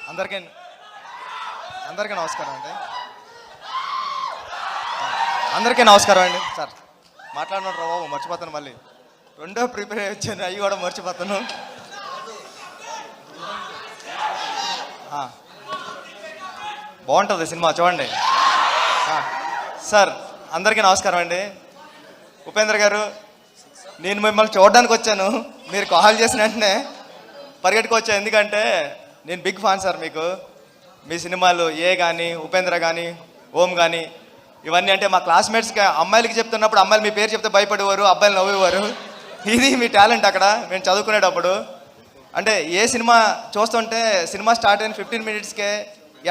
అందరికీ అందరికీ నమస్కారం అండి. అందరికీ నమస్కారం అండి. సార్ మాట్లాడినాడు రా బాబు, మర్చిపోతాను మళ్ళీ. రెండో ప్రిపేర్ వచ్చాను, అవి కూడా మర్చిపోతాను. బాగుంటుంది సినిమా, చూడండి. సార్ అందరికీ నమస్కారం అండి. ఉపేంద్ర గారు, నేను మిమ్మల్ని చూడడానికి వచ్చాను, మీరు కాల్ చేసిన వెంటనే పరిగెట్టుకు వచ్చాను. ఎందుకంటే నేను బిగ్ ఫ్యాన్ సార్ మీకు. మీ సినిమాలు ఏ కానీ, ఉపేంద్ర కానీ, ఓం కానీ, ఇవన్నీ అంటే మా క్లాస్మేట్స్కి అమ్మాయిలకి చెప్తున్నప్పుడు అమ్మాయిలు మీ పేరు చెప్తే భయపడేవారు, అబ్బాయిలు నవ్వేవారు. ఇది మీ టాలెంట్ అక్కడ మేము చదువుకునేటప్పుడు. అంటే ఏ సినిమా చూస్తుంటే సినిమా స్టార్ట్ అయిన 15 మినిట్స్కే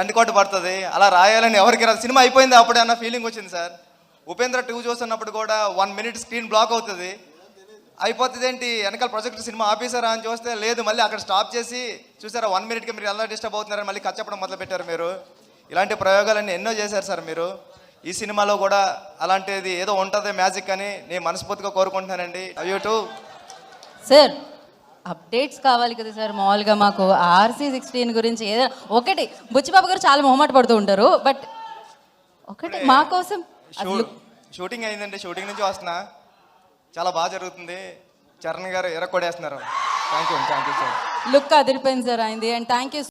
ఎండ్ కోట్ పడుతుంది, అలా రాయాలని ఎవరికి రాదు. సినిమా అయిపోయింది అప్పుడే అన్న ఫీలింగ్ వచ్చింది సార్. ఉపేంద్ర 2 చూస్తున్నప్పుడు కూడా 1 మినిట్ స్క్రీన్ బ్లాక్ అవుతుంది. అయిపోతుంది ఏంటి, వెనకాల ప్రొజెక్టర్ సినిమా ఆపేసారా అని చూస్తే లేదు, మళ్ళీ అక్కడ స్టాప్ చేసి చూసారా 1 మినిట్కి మీరు ఎలా డిస్టర్బ్ అవుతున్నారని మళ్ళీ కట్ చెప్పడం మొదలు పెట్టారు మీరు. ఇలాంటి ప్రయోగాలన్నీ ఎన్నో చేశారు సార్ మీరు. ఈ సినిమాలో కూడా అలాంటిది ఏదో ఉంటుంది మ్యాజిక్ అని నేను మనస్ఫూర్తిగా కోరుకుంటున్నానండి. అయ్యోటు సార్ అప్డేట్స్ కావాలి కదా సార్. మామూలుగా మాకు RC16 గురించి ఏదైనా ఒకటి, బుచ్చిబాబు గారు చాలా మొహమాట పడుతూ ఉంటారు, బట్ ఒకటి మా కోసం. షూటింగ్ అయిందండి, షూటింగ్ నుంచి వస్తున్నా, చాలా బాగా జరుగుతుంది. చరణ్ గారు ఎరకొడేస్తున్నారు. Thank you sir. లుక్ అదిరిపోయింది సార్ అయింది. And thank you.